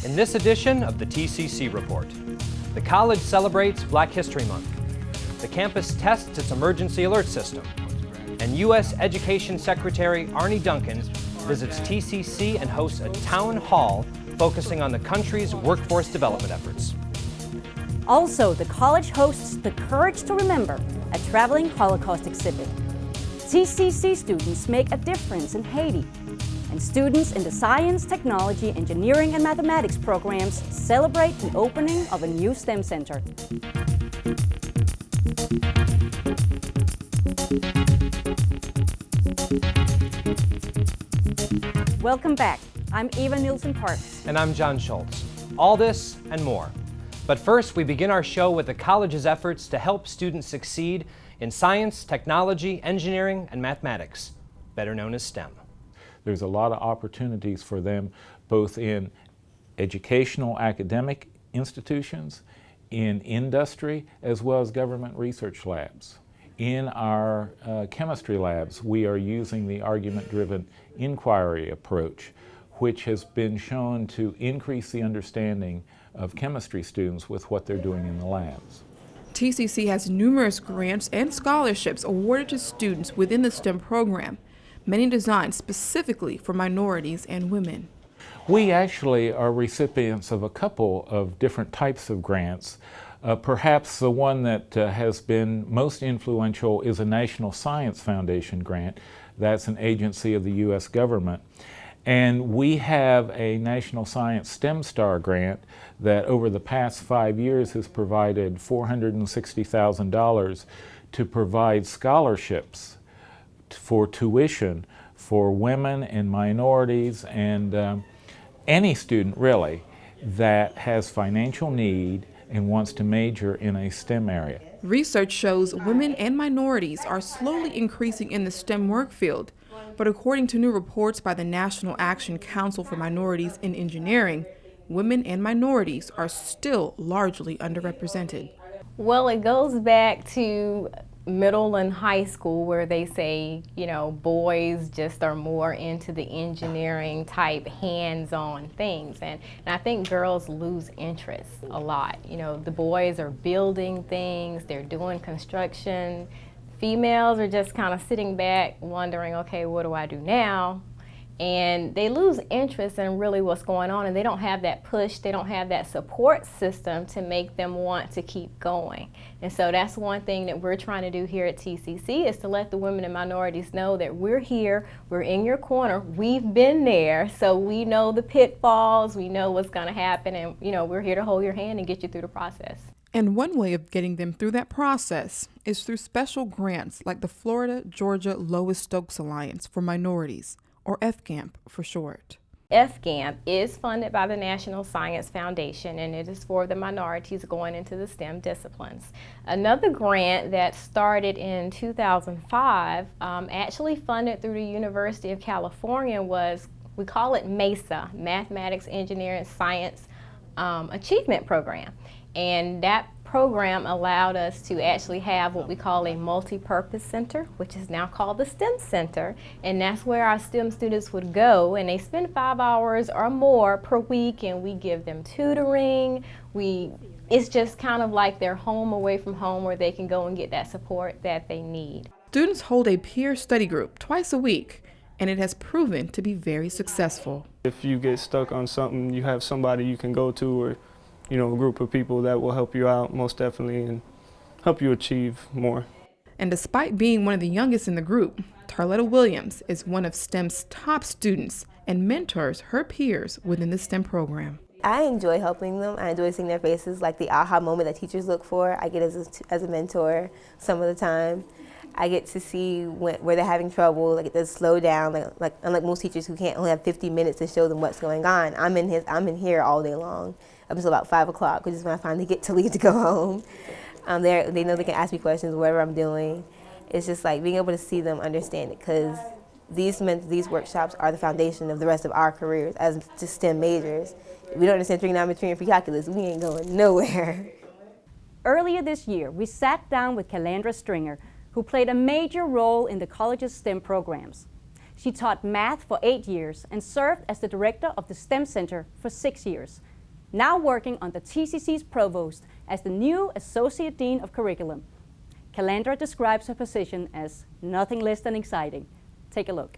In this edition of the TCC Report, the college celebrates Black History Month, the campus tests its emergency alert system, and U.S. Education Secretary Arne Duncan visits TCC and hosts a town hall focusing on the country's workforce development efforts. Also, the college hosts the Courage to Remember, a traveling Holocaust exhibit. TCC students make a difference in Haiti, and students in the science, technology, engineering, and mathematics programs celebrate the opening of a new STEM center. Welcome back. I'm Eva Nielsen-Parks. And I'm John Schultz. All this and more. But first, we begin our show with the college's efforts to help students succeed in science, technology, engineering, and mathematics, better known as STEM. There's a lot of opportunities for them both in educational academic institutions, in industry, as well as government research labs. In our chemistry labs, we are using the argument-driven inquiry approach, which has been shown to increase the understanding of chemistry students with what they're doing in the labs. TCC has numerous grants and scholarships awarded to students within the STEM program, many designed specifically for minorities and women. We actually are recipients of a couple of different types of grants. Perhaps the one that has been most influential is a National Science Foundation grant. That's an agency of the U.S. government. And we have a National Science STEM Star grant that over the past 5 years has provided $460,000 to provide scholarships for tuition for women and minorities and any student really that has financial need and wants to major in a STEM area. Research shows women and minorities are slowly increasing in the STEM work field, but according to new reports by the National Action Council for Minorities in Engineering, women and minorities are still largely underrepresented. Well, it goes back to middle and high school where they say, boys just are more into the engineering type hands-on things. And I think girls lose interest a lot. The boys are building things, they're doing construction. Females are just kind of sitting back wondering, okay, what do I do now? And they lose interest in really what's going on, and they don't have that push, they don't have that support system to make them want to keep going. And so that's one thing that we're trying to do here at TCC is to let the women and minorities know that we're here, we're in your corner, we've been there, so we know the pitfalls, we know what's going to happen, and we're here to hold your hand and get you through the process. And one way of getting them through that process is through special grants like the Florida-Georgia Lois Stokes Alliance for Minorities, or FGAMP for short. FGAMP is funded by the National Science Foundation, and it is for the minorities going into the STEM disciplines. Another grant that started in 2005, actually funded through the University of California, was, we call it MESA, Mathematics, Engineering, Science Achievement Program. And that program allowed us to actually have what we call a multi-purpose center, which is now called the STEM Center. And that's where our STEM students would go, and they spend 5 hours or more per week, and we give them tutoring. It's just kind of like their home away from home where they can go and get that support that they need. Students hold a peer study group twice a week, and it has proven to be very successful. If you get stuck on something, you have somebody you can go to, or a group of people that will help you out most definitely and help you achieve more. And despite being one of the youngest in the group, Tarletta Williams is one of STEM's top students and mentors her peers within the STEM program. I enjoy helping them. I enjoy seeing their faces, like the aha moment that teachers look for. I get as a mentor some of the time. I get to see where they're having trouble. I get to slow down. Like unlike most teachers who can't only have 50 minutes to show them what's going on, I'm in here all day long up until about 5 o'clock, which is when I finally get to leave to go home. They know they can ask me questions whatever I'm doing. It's just like being able to see them understand it, because these workshops are the foundation of the rest of our careers as just STEM majors. If we don't understand trigonometry and pre-calculus, we ain't going nowhere. Earlier this year, we sat down with Calandra Stringer, who played a major role in the college's STEM programs. She taught math for 8 years and served as the director of the STEM Center for 6 years. now working under TCC's provost as the new Associate Dean of Curriculum. Calandra describes her position as nothing less than exciting. Take a look.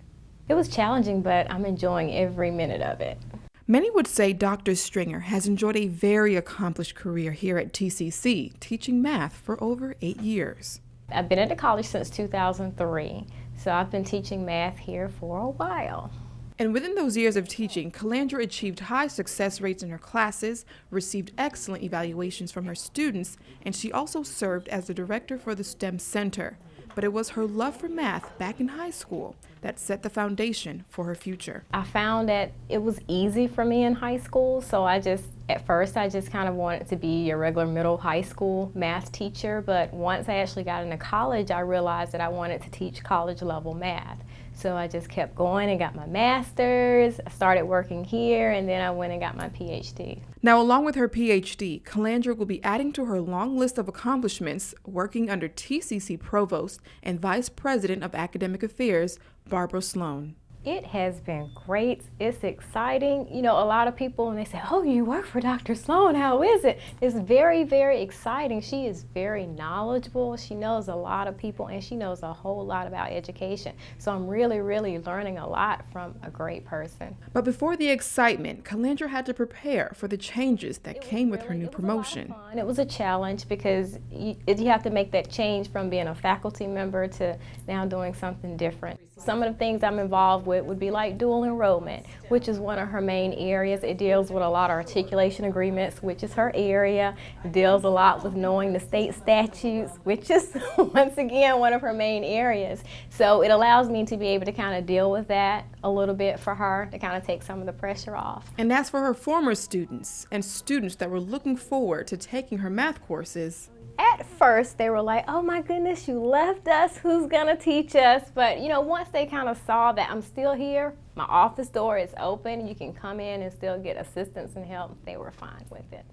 It was challenging, but I'm enjoying every minute of it. Many would say Dr. Stringer has enjoyed a very accomplished career here at TCC, teaching math for over 8 years. I've been at the college since 2003, so I've been teaching math here for a while. And within those years of teaching, Calandra achieved high success rates in her classes, received excellent evaluations from her students, and she also served as the director for the STEM Center. But it was her love for math back in high school that set the foundation for her future. I found that it was easy for me in high school, so at first I just kind of wanted to be a regular middle high school math teacher, but once I actually got into college, I realized that I wanted to teach college level math. So I just kept going and got my master's, I started working here, and then I went and got my PhD. Now, along with her PhD, Calandra will be adding to her long list of accomplishments working under TCC Provost and Vice President of Academic Affairs, Barbara Sloan. It has been great. It's exciting. You know, a lot of people, when they say, oh, you work for Dr. Sloan, how is it? It's very, very exciting. She is very knowledgeable. She knows a lot of people, and she knows a whole lot about education. So I'm really, really learning a lot from a great person. But before the excitement, Calandra had to prepare for the changes that came with her new promotion. It was a challenge because you have to make that change from being a faculty member to now doing something different. Some of the things I'm involved with would be like dual enrollment, which is one of her main areas. It deals with a lot of articulation agreements, which is her area. It deals a lot with knowing the state statutes, which is once again one of her main areas. So it allows me to be able to kind of deal with that a little bit for her to kind of take some of the pressure off. And as for her former students and students that were looking forward to taking her math courses, at first, they were like, oh my goodness, you left us, who's gonna teach us? But you know, once they kind of saw that I'm still here, my office door is open, you can come in and still get assistance and help, they were fine with it.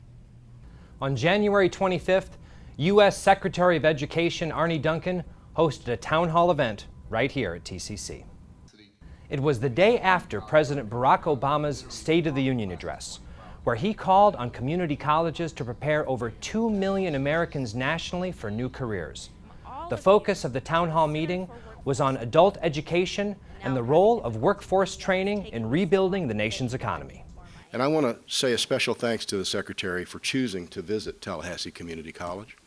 On January 25th, U.S. Secretary of Education Arne Duncan hosted a town hall event right here at TCC. It was the day after President Barack Obama's State of the Union address, where he called on community colleges to prepare over 2 million Americans nationally for new careers. The focus of the town hall meeting was on adult education and the role of workforce training in rebuilding the nation's economy. And I want to say a special thanks to the Secretary for choosing to visit Tallahassee Community College.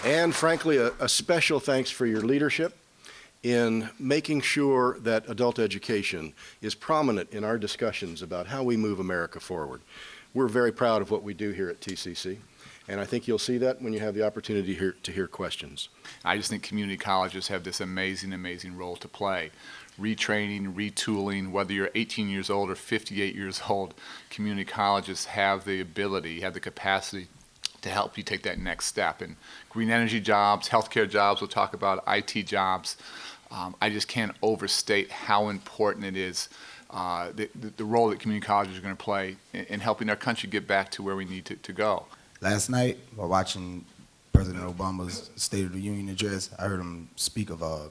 And frankly, a special thanks for your leadership in making sure that adult education is prominent in our discussions about how we move America forward. We're very proud of what we do here at TCC, and I think you'll see that when you have the opportunity to hear questions. I just think community colleges have this amazing, amazing role to play. Retraining, retooling, whether you're 18 years old or 58 years old, community colleges have the ability, have the capacity to help you take that next step. And green energy jobs, healthcare jobs, we'll talk about IT jobs. I just can't overstate how important it is, the role that community colleges are going to play in helping our country get back to where we need to go. Last night, while watching President Obama's State of the Union address, I heard him speak of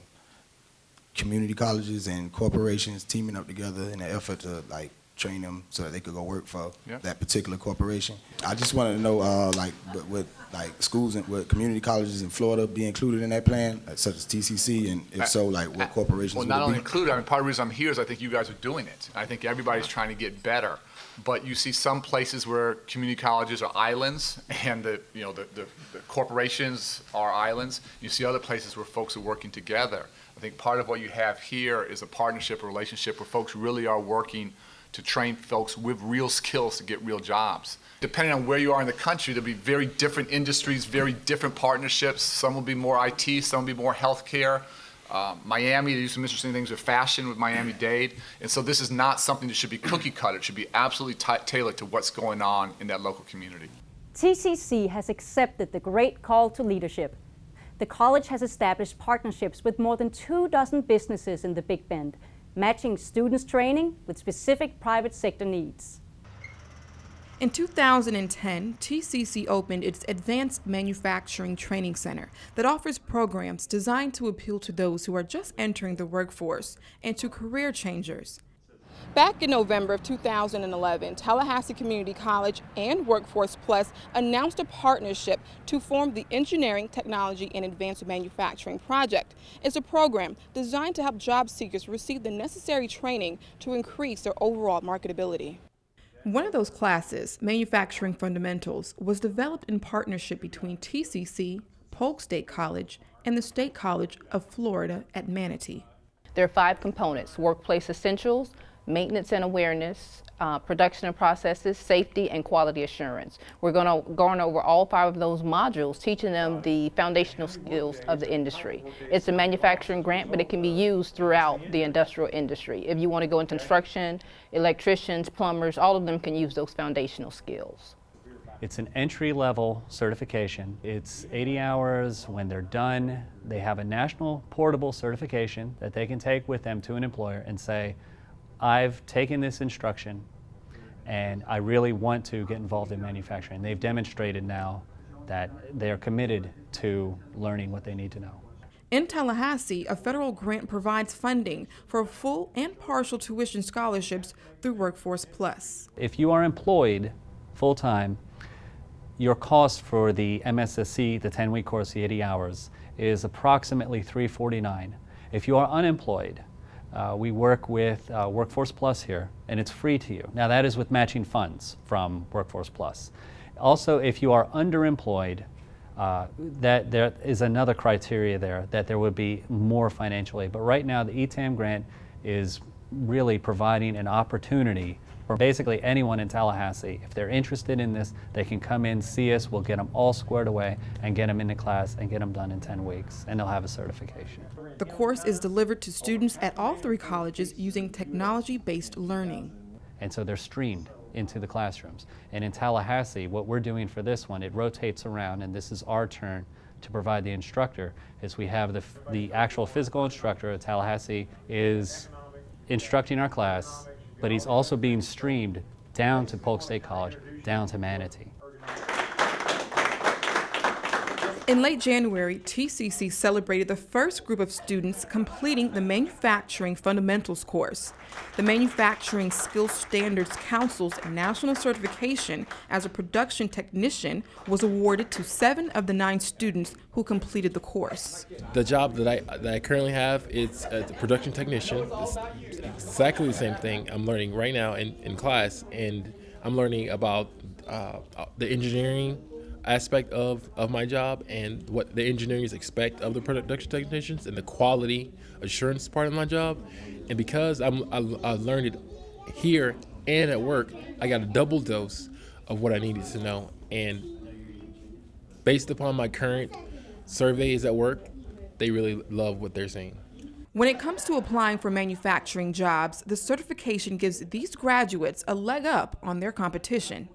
community colleges and corporations teaming up together in an effort to train them so that they could go work for that particular corporation. I just wanted to know, would schools and would community colleges in Florida be included in that plan, such as TCC, and if so, what corporations would it be? Well, not only included, I mean, part of the reason I'm here is I think you guys are doing it. I think everybody's trying to get better. But you see some places where community colleges are islands and the corporations are islands. You see other places where folks are working together. I think part of what you have here is a partnership, a relationship where folks really are working to train folks with real skills to get real jobs. Depending on where you are in the country, there'll be very different industries, very different partnerships. Some will be more IT, some will be more healthcare. Miami, they do some interesting things with fashion with Miami-Dade. And so this is not something that should be cookie cutter. It should be absolutely tailored to what's going on in that local community. TCC has accepted the great call to leadership. The college has established partnerships with more than 24 businesses in the Big Bend, matching students' training with specific private sector needs. In 2010, TCC opened its Advanced Manufacturing Training Center that offers programs designed to appeal to those who are just entering the workforce and to career changers. Back in November of 2011, Tallahassee Community College and Workforce Plus announced a partnership to form the Engineering, Technology, and Advanced Manufacturing Project. It's a program designed to help job seekers receive the necessary training to increase their overall marketability. One of those classes, Manufacturing Fundamentals, was developed in partnership between TCC, Polk State College, and the State College of Florida at Manatee. There are 5 components: workplace essentials, maintenance and awareness, production and processes, safety, and quality assurance. We're going over all 5 of those modules, teaching them the foundational skills of the industry. It's a manufacturing grant, but it can be used throughout the industrial industry. If you want to go into construction, electricians, plumbers, all of them can use those foundational skills. It's an entry-level certification. It's 80 hours. When they're done, they have a national portable certification that they can take with them to an employer and say, I've taken this instruction and I really want to get involved in manufacturing. They've demonstrated now that they are committed to learning what they need to know. In Tallahassee, a federal grant provides funding for full and partial tuition scholarships through Workforce Plus. If you are employed full-time, your cost for the MSSC, the 10-week course, the 80 hours, is approximately $349. If you are unemployed, we work with Workforce Plus here, and it's free to you. Now that is with matching funds from Workforce Plus. Also, if you are underemployed, that there is another criteria there, that there would be more financial aid. But right now, the ETAM grant is really providing an opportunity for basically anyone in Tallahassee. If they're interested in this, they can come in, see us, we'll get them all squared away and get them into class and get them done in 10 weeks, and they'll have a certification. The course is delivered to students at all 3 colleges using technology-based learning. And so they're streamed into the classrooms. And in Tallahassee, what we're doing for this one, it rotates around, and this is our turn to provide the instructor, is we have the actual physical instructor at Tallahassee is instructing our class, but he's also being streamed down to Polk State College, down to Manatee. In late January, TCC celebrated the first group of students completing the Manufacturing Fundamentals course. The Manufacturing Skills Standards Council's national certification as a production technician was awarded to 7 of the 9 students who completed the course. The job that I currently have is a production technician. It's exactly the same thing I'm learning right now in class, and I'm learning about the engineering aspect of my job and what the engineers expect of the production technicians and the quality assurance part of my job. And because I learned it here and at work, I got a double dose of what I needed to know. And based upon my current surveys at work, they really love what they're seeing. When it comes to applying for manufacturing jobs, the certification gives these graduates a leg up on their competition.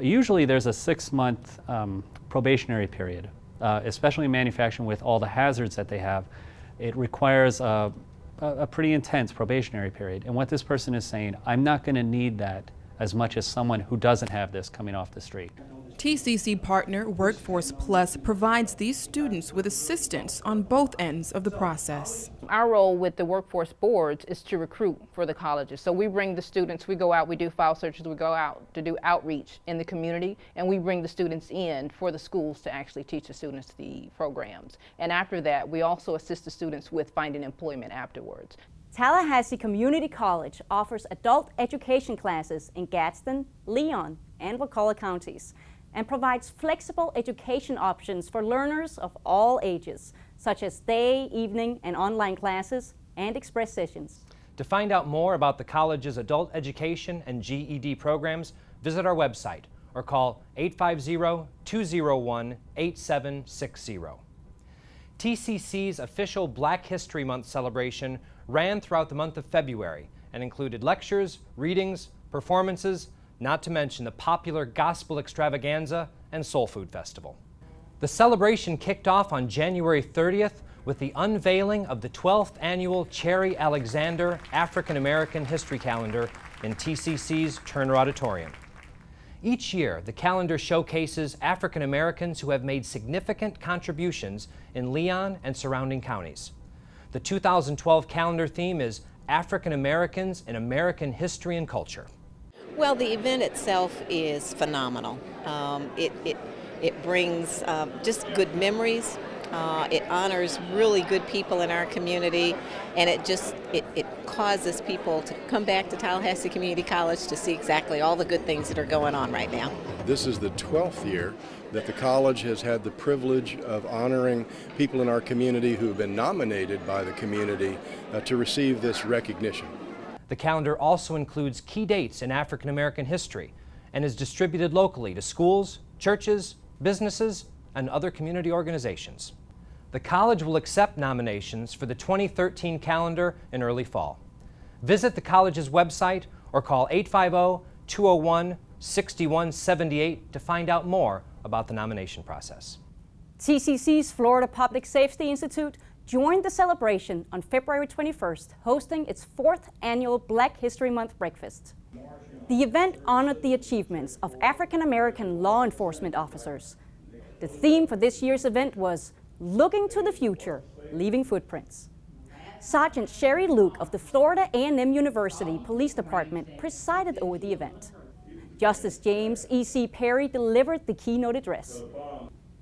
Usually there's a 6-month probationary period, especially in manufacturing with all the hazards that they have. It requires a pretty intense probationary period. And what this person is saying, I'm not going to need that as much as someone who doesn't have this coming off the street. TCC partner Workforce Plus provides these students with assistance on both ends of the process. Our role with the workforce boards is to recruit for the colleges. So we bring the students, we go out, we do file searches, we go out to do outreach in the community, and we bring the students in for the schools to actually teach the students the programs. And after that, we also assist the students with finding employment afterwards. Tallahassee Community College offers adult education classes in Gadsden, Leon, and Wakulla counties, and provides flexible education options for learners of all ages, such as day, evening, and online classes and express sessions. To find out more about the college's adult education and GED programs, visit our website or call 850-201-8760. TCC's official Black History Month celebration ran throughout the month of February and included lectures, readings, performances, not to mention the popular gospel extravaganza and soul food festival. The celebration kicked off on January 30th with the unveiling of the 12th annual Cherry Alexander African American History Calendar in TCC's Turner Auditorium. Each year, the calendar showcases African Americans who have made significant contributions in Leon and surrounding counties. The 2012 calendar theme is African Americans in American History and Culture. Well, the event itself is phenomenal. It brings just good memories. It honors really good people in our community, and it causes people to come back to Tallahassee Community College to see exactly all the good things that are going on right now. This is the 12th year that the college has had the privilege of honoring people in our community who have been nominated by the community to receive this recognition. The calendar also includes key dates in African American history and is distributed locally to schools, churches, businesses, and other community organizations. The college will accept nominations for the 2013 calendar in early fall. Visit the college's website or call 850-201-6178 to find out more about the nomination process. TCC's Florida Public Safety Institute joined the celebration on February 21st, hosting its 4th annual Black History Month breakfast. The event honored the achievements of African American law enforcement officers. The theme for this year's event was Looking to the Future, Leaving Footprints. Sergeant Sherry Luke of the Florida A&M University Police Department presided over the event. Justice James E.C. Perry delivered the keynote address.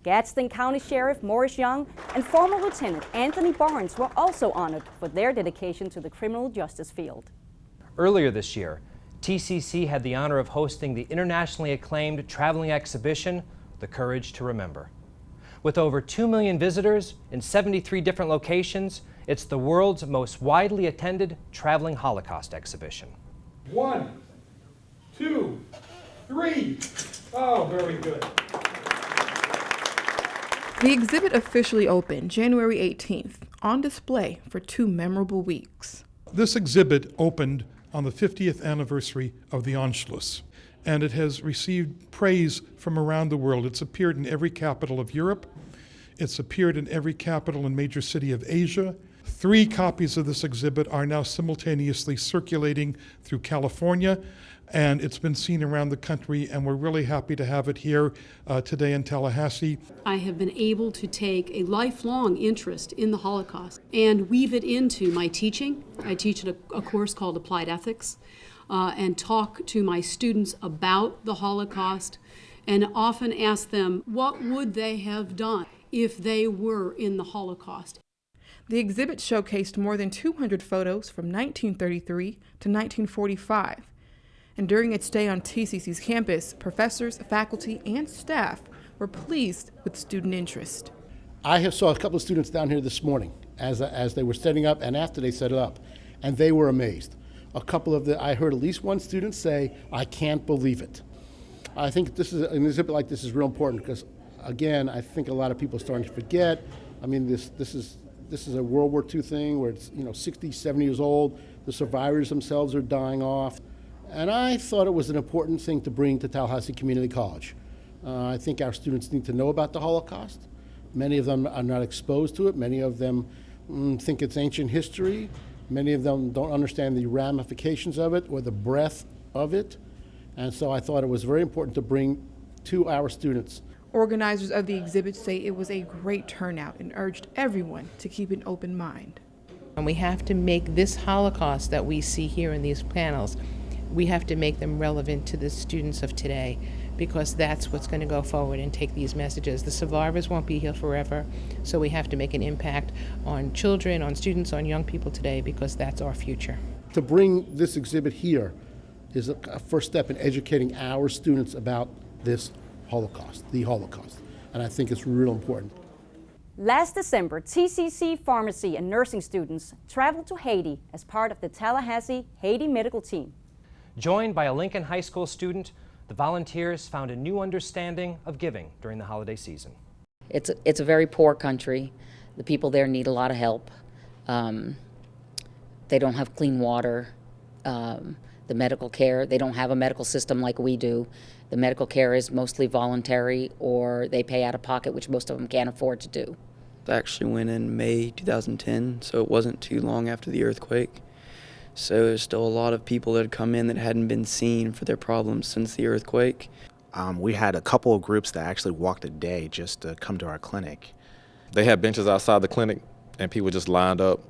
Gadsden County Sheriff Morris Young and former Lieutenant Anthony Barnes were also honored for their dedication to the criminal justice field. Earlier this year, TCC had the honor of hosting the internationally acclaimed traveling exhibition, The Courage to Remember. With over 2 million visitors in 73 different locations, it's the world's most widely attended traveling Holocaust exhibition. 1, 2, 3. Oh, very good. The exhibit officially opened January 18th, on display for 2 memorable weeks. This exhibit opened on the 50th anniversary of the Anschluss, and it has received praise from around the world. It's appeared in every capital of Europe. It's appeared in every capital and major city of Asia. 3 copies of this exhibit are now simultaneously circulating through California, and it's been seen around the country, and we're really happy to have it here today in Tallahassee. I have been able to take a lifelong interest in the Holocaust and weave it into my teaching. I teach a course called Applied Ethics and talk to my students about the Holocaust and often ask them what would they have done if they were in the Holocaust. The exhibit showcased more than 200 photos from 1933 to 1945. And during its stay on TCC's campus, professors, faculty, and staff were pleased with student interest. I saw a couple of students down here this morning as they were setting up and after they set it up, and they were amazed. I heard at least one student say, "I can't believe it." I think this is an exhibit like this is real important because, again, I think a lot of people are starting to forget. I mean, this is a World War II thing where it's 60, 70 years old. The survivors themselves are dying off. And I thought it was an important thing to bring to Tallahassee Community College. I think our students need to know about the Holocaust. Many of them are not exposed to it. Many of them think it's ancient history. Many of them don't understand the ramifications of it or the breadth of it. And so I thought it was very important to bring to our students. Organizers of the exhibit say it was a great turnout and urged everyone to keep an open mind. And we have to make this Holocaust that we see here in these panels, we have to make them relevant to the students of today because that's what's going to go forward and take these messages. The survivors won't be here forever, so we have to make an impact on children, on students, on young people today because that's our future. To bring this exhibit here is a first step in educating our students about this Holocaust, the Holocaust, and I think it's real important. Last December, TCC pharmacy and nursing students traveled to Haiti as part of the Tallahassee Haiti medical team. Joined by a Lincoln High School student, the volunteers found a new understanding of giving during the holiday season. It's a very poor country. The people there need a lot of help. They don't have clean water. The medical care, they don't have a medical system like we do. The medical care is mostly voluntary or they pay out of pocket, which most of them can't afford to do. I actually went in May 2010, so it wasn't too long after the earthquake. So there's still a lot of people that had come in that hadn't been seen for their problems since the earthquake. We had a couple of groups that actually walked a day just to come to our clinic. They had benches outside the clinic, and people just lined up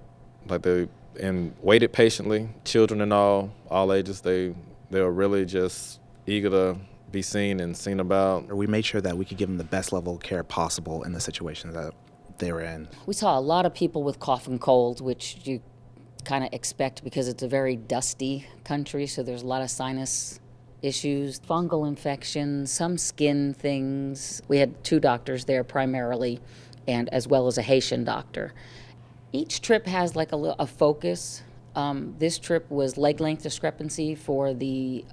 and waited patiently. Children and all ages, they were really just eager to be seen and seen about. We made sure that we could give them the best level of care possible in the situation that they were in. We saw a lot of people with cough and cold, which you kind of expect because it's a very dusty country, so there's a lot of sinus issues, fungal infections, some skin things. We had 2 doctors there primarily, and as well as a Haitian doctor. Each trip has like a focus. This trip was leg length discrepancy for the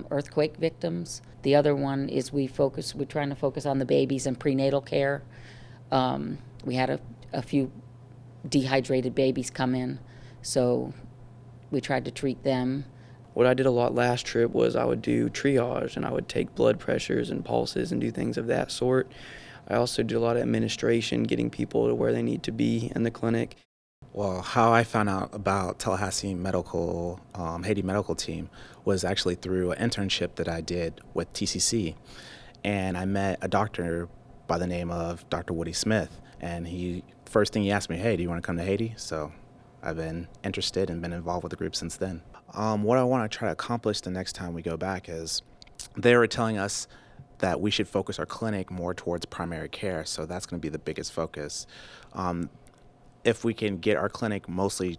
earthquake victims. The other one is we're trying to focus on the babies and prenatal care. We had a few dehydrated babies come in, so we tried to treat them. What I did a lot last trip was I would do triage, and I would take blood pressures and pulses and do things of that sort. I also did a lot of administration, getting people to where they need to be in the clinic. Well, how I found out about Tallahassee Haiti medical team was actually through an internship that I did with TCC. And I met a doctor by the name of Dr. Woody Smith. And first thing he asked me, hey, do you want to come to Haiti? So I've been interested and been involved with the group since then. What I want to try to accomplish the next time we go back is they were telling us that we should focus our clinic more towards primary care. So that's going to be the biggest focus. If we can get our clinic mostly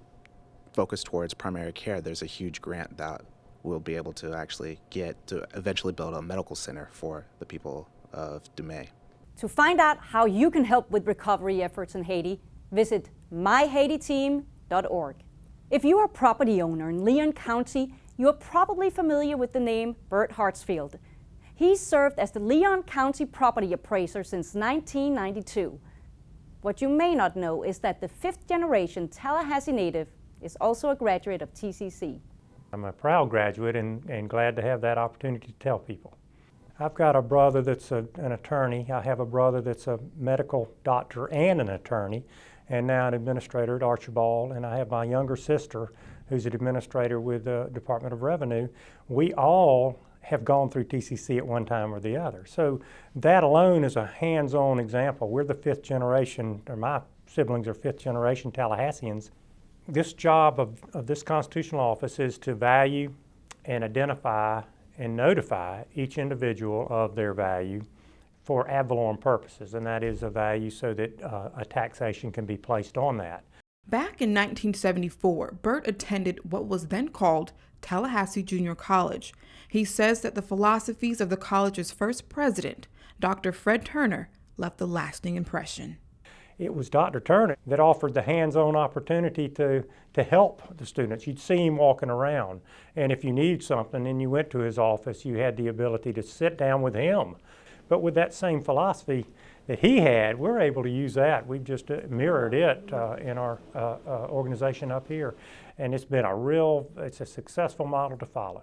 focused towards primary care, there's a huge grant that we'll be able to actually get to eventually build a medical center for the people of Dumais. To find out how you can help with recovery efforts in Haiti, visit myhaititeam.org. If you are a property owner in Leon County, you are probably familiar with the name Bert Hartsfield. He served as the Leon County property appraiser since 1992. What you may not know is that the 5th generation Tallahassee native is also a graduate of TCC. I'm a proud graduate and glad to have that opportunity to tell people. I've got a brother that's an attorney. I have a brother that's a medical doctor and an attorney, and now an administrator at Archibald, and I have my younger sister who's an administrator with the Department of Revenue. We all have gone through TCC at one time or the other. So that alone is a hands-on example. We're the 5th generation, or my siblings are 5th generation Tallahasseans. This job of this constitutional office is to value and identify and notify each individual of their value for ad valorem purposes, and that is a value so that a taxation can be placed on that. Back in 1974, Bert attended what was then called Tallahassee Junior College. He says that the philosophies of the college's first president, Dr. Fred Turner, left a lasting impression. It was Dr. Turner that offered the hands-on opportunity to help the students. You'd see him walking around, and if you needed something and you went to his office, you had the ability to sit down with him. But with that same philosophy that he had, we're able to use that. We've just mirrored it in our organization up here, and it's been it's a successful model to follow.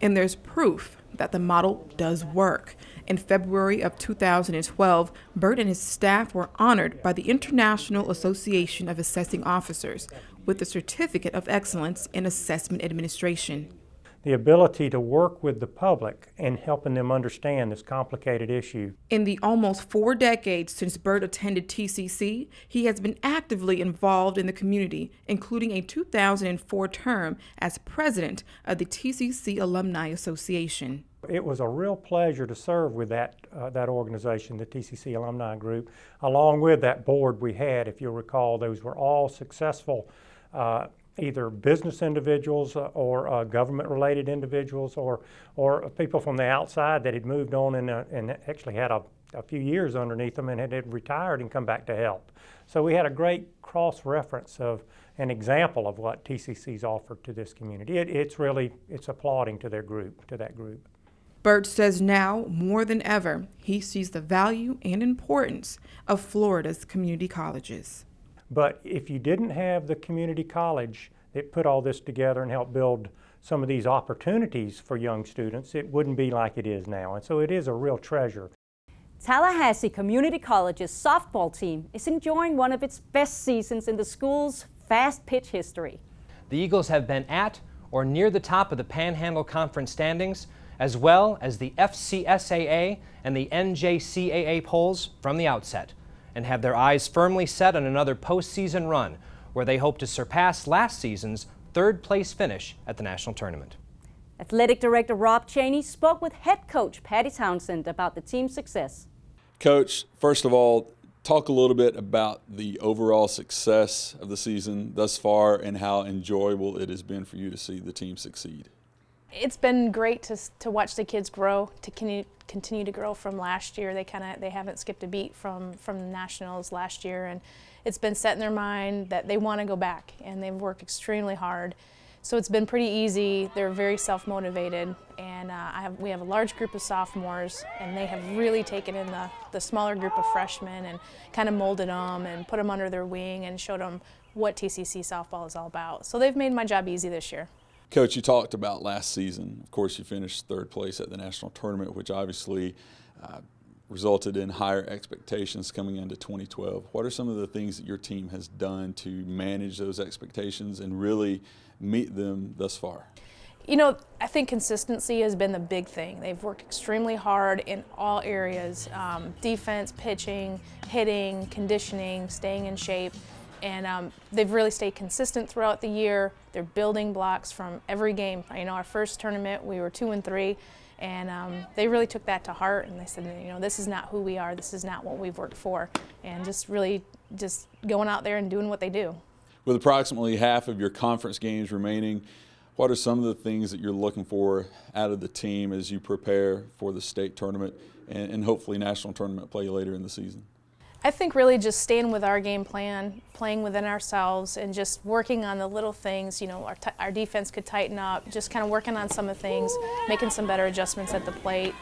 And there's proof that the model does work. In February of 2012, Bert and his staff were honored by the International Association of Assessing Officers with the Certificate of Excellence in Assessment Administration. The ability to work with the public and helping them understand this complicated issue. In the almost 4 decades since Bert attended TCC, he has been actively involved in the community, including a 2004 term as president of the TCC Alumni Association. It was a real pleasure to serve with that organization, the TCC Alumni Group, along with that board we had. If you'll recall, those were all successful either business individuals or government-related individuals or people from the outside that had moved on and actually had a few years underneath them and had retired and come back to help. So we had a great cross-reference of an example of what TCC's offered to this community. It's applauding to that group. Bert says now, more than ever, he sees the value and importance of Florida's community colleges. But if you didn't have the community college that put all this together and helped build some of these opportunities for young students, it wouldn't be like it is now. And so it is a real treasure. Tallahassee Community College's softball team is enjoying one of its best seasons in the school's fast pitch history. The Eagles have been at or near the top of the Panhandle Conference standings as well as the FCSAA and the NJCAA polls from the outset, and have their eyes firmly set on another postseason run where they hope to surpass last season's third-place finish at the national tournament. Athletic Director Rob Cheney spoke with head coach Patty Townsend about the team's success. Coach, first of all, talk a little bit about the overall success of the season thus far and how enjoyable it has been for you to see the team succeed. It's been great to watch the kids grow, to continue to grow from last year. They haven't skipped a beat from the Nationals last year, and it's been set in their mind that they want to go back, and they've worked extremely hard. So it's been pretty easy. They're very self-motivated, and we have a large group of sophomores, and they have really taken in the smaller group of freshmen and kind of molded them and put them under their wing and showed them what TCC softball is all about. So they've made my job easy this year. Coach, you talked about last season. Of course, you finished third place at the national tournament, which obviously resulted in higher expectations coming into 2012. What are some of the things that your team has done to manage those expectations and really meet them thus far? You know, I think consistency has been the big thing. They've worked extremely hard in all areas, defense, pitching, hitting, conditioning, staying in shape, and they've really stayed consistent throughout the year. They're building blocks from every game. You know, our first tournament, we were 2-3, and they really took that to heart, and they said, you know, this is not who we are, this is not what we've worked for, and just really just going out there and doing what they do. With approximately half of your conference games remaining, what are some of the things that you're looking for out of the team as you prepare for the state tournament and hopefully national tournament play later in the season? I think really just staying with our game plan, playing within ourselves, and just working on the little things. You know, our defense could tighten up, just kind of working on some of the things, making some better adjustments at the plate.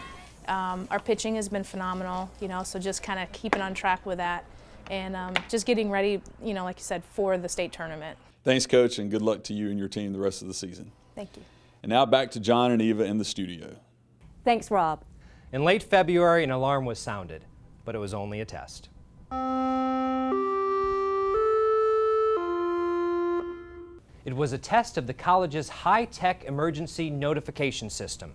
Our pitching has been phenomenal, you know, so just kind of keeping on track with that. And just getting ready, you know, like you said, for the state tournament. Thanks, Coach, and good luck to you and your team the rest of the season. Thank you. And now back to John and Eva in the studio. Thanks, Rob. In late February, an alarm was sounded, but it was only a test. It was a test of the college's high-tech emergency notification system.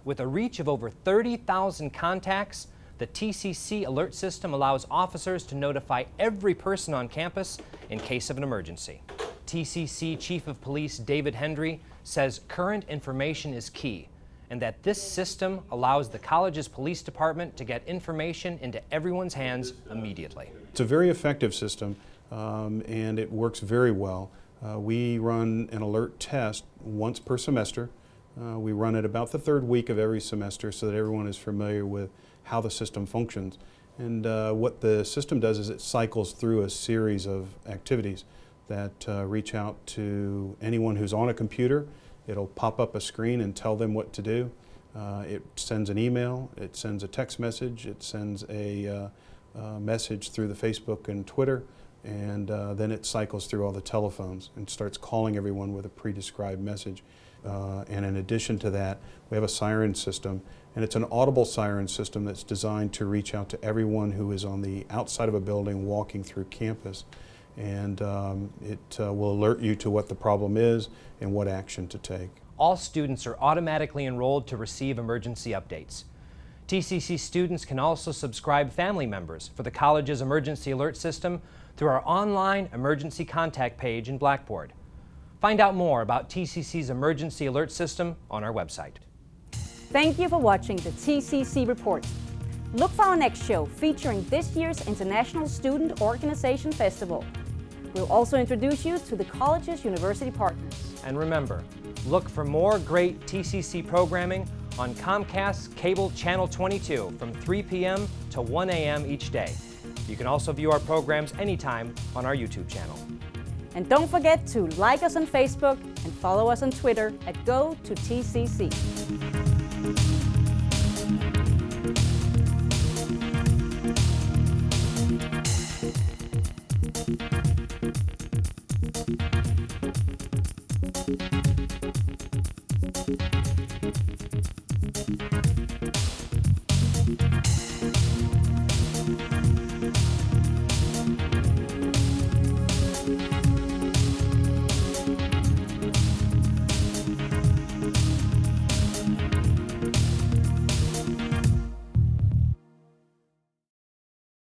With a reach of over 30,000 contacts, the TCC alert system allows officers to notify every person on campus in case of an emergency. TCC Chief of Police David Hendry says current information is key, and that this system allows the college's police department to get information into everyone's hands immediately. It's a very effective system, and it works very well. We run an alert test once per semester. We run it about the third week of every semester so that everyone is familiar with how the system functions. And what the system does is it cycles through a series of activities that reach out to anyone who's on a computer. It'll pop up a screen and tell them what to do. It sends an email, it sends a text message, it sends a message through the Facebook and Twitter, and then it cycles through all the telephones and starts calling everyone with a pre-described message. And in addition to that, we have a siren system, and it's an audible siren system that's designed to reach out to everyone who is on the outside of a building walking through campus. And it will alert you to what the problem is and what action to take. All students are automatically enrolled to receive emergency updates. TCC students can also subscribe family members for the college's emergency alert system through our online emergency contact page in Blackboard. Find out more about TCC's emergency alert system on our website. Thank you for watching the TCC Report. Look for our next show featuring this year's International Student Organization Festival. We'll also introduce you to the college's university partners. And remember, look for more great TCC programming on Comcast's Cable Channel 22 from 3 p.m. to 1 a.m. each day. You can also view our programs anytime on our YouTube channel. And don't forget to like us on Facebook and follow us on Twitter at GoToTCC.